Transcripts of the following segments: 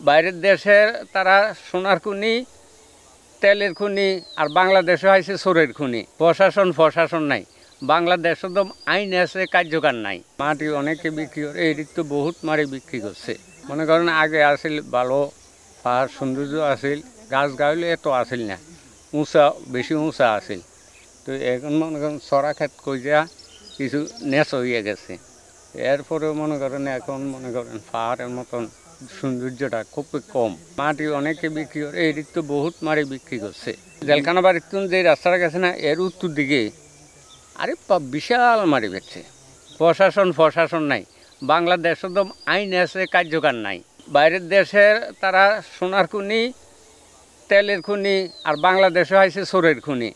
বাইরের দেশের তারা সোনার খনি, তেলের খনি, আর বাংলাদেশে হয়েছে চোরের খনি। প্রশাসন নাই। বাংলাদেশে তো আইন আছে, কার্যকর নাই। মাটি অনেকে বিক্রি করে, এর তো বহুত মাটি বিক্রি করছে। মনে করেন আগে আসিল ভালো, পাহাড় সৌন্দর্য আসিল, গাছ গাছলে এত আসিল না, বেশি উঁচা আসিল। তো এখন মনে করেন চড়া খেত কইরা কিছু নেচ হয়ে গেছে। এরপরেও মনে করেন এখন মনে করেন পাহাড়ের মতন সৌন্দর্যটা খুব কম। মাটি অনেকে বিক্রি করে, এর তো বহুত মাটি বিক্রি করছে। জেলখানা বাড়ির যে রাস্তাটা গেছে না, এর উত্তর দিকে আরে বিশাল মাটি বেচছে। প্রশাসন নাই। বাংলাদেশে তো আইন আছে, কার্যকর নাই। বাইরের দেশের তারা সোনার খনি, তেলের খনি, আর বাংলাদেশে হয়েছে চোরের খনি।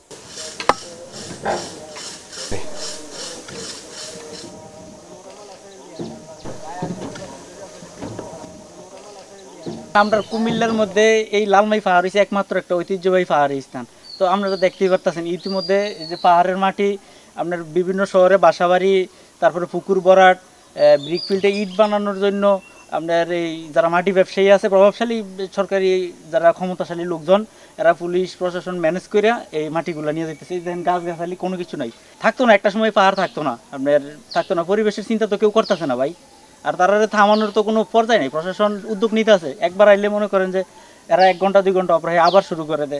আমরা কুমিল্লার মধ্যে এই লালমাই পাহাড় হচ্ছে একমাত্র একটা ঐতিহ্যবাহী পাহাড়ি স্থান। তো আমরা তো দেখতেই পারতেছেন ইতিমধ্যে যে পাহাড়ের মাটি আপনার বিভিন্ন শহরে বাসাবাড়ি, তারপরে পুকুর ভরাট, ব্রিকফিল্ডে ইট বানানোর জন্য আপনার এই যারা মাটি ব্যবসায়ী আছে, প্রভাবশালী সরকারি যারা ক্ষমতাশালী লোকজন, এরা পুলিশ প্রশাসন ম্যানেজ করে এই মাটিগুলো নিয়ে যেতেছে। দেখেন গাছগাছালি কোনো কিছু নাই, থাকতো না একটা সময়, পাহাড় থাকতো না, আপনার থাকতো না। পরিবেশের চিন্তা তো কেউ করতেছে না ভাই। আর তারা থামানোর তো কোনো পর্যায়ে নেই। প্রশাসন উদ্যোগ নিতে আছে, একবার আইলে মনে করেন যে এরা 1 ঘন্টা 2 ঘন্টা অপরাহে আবার শুরু করে দেয়।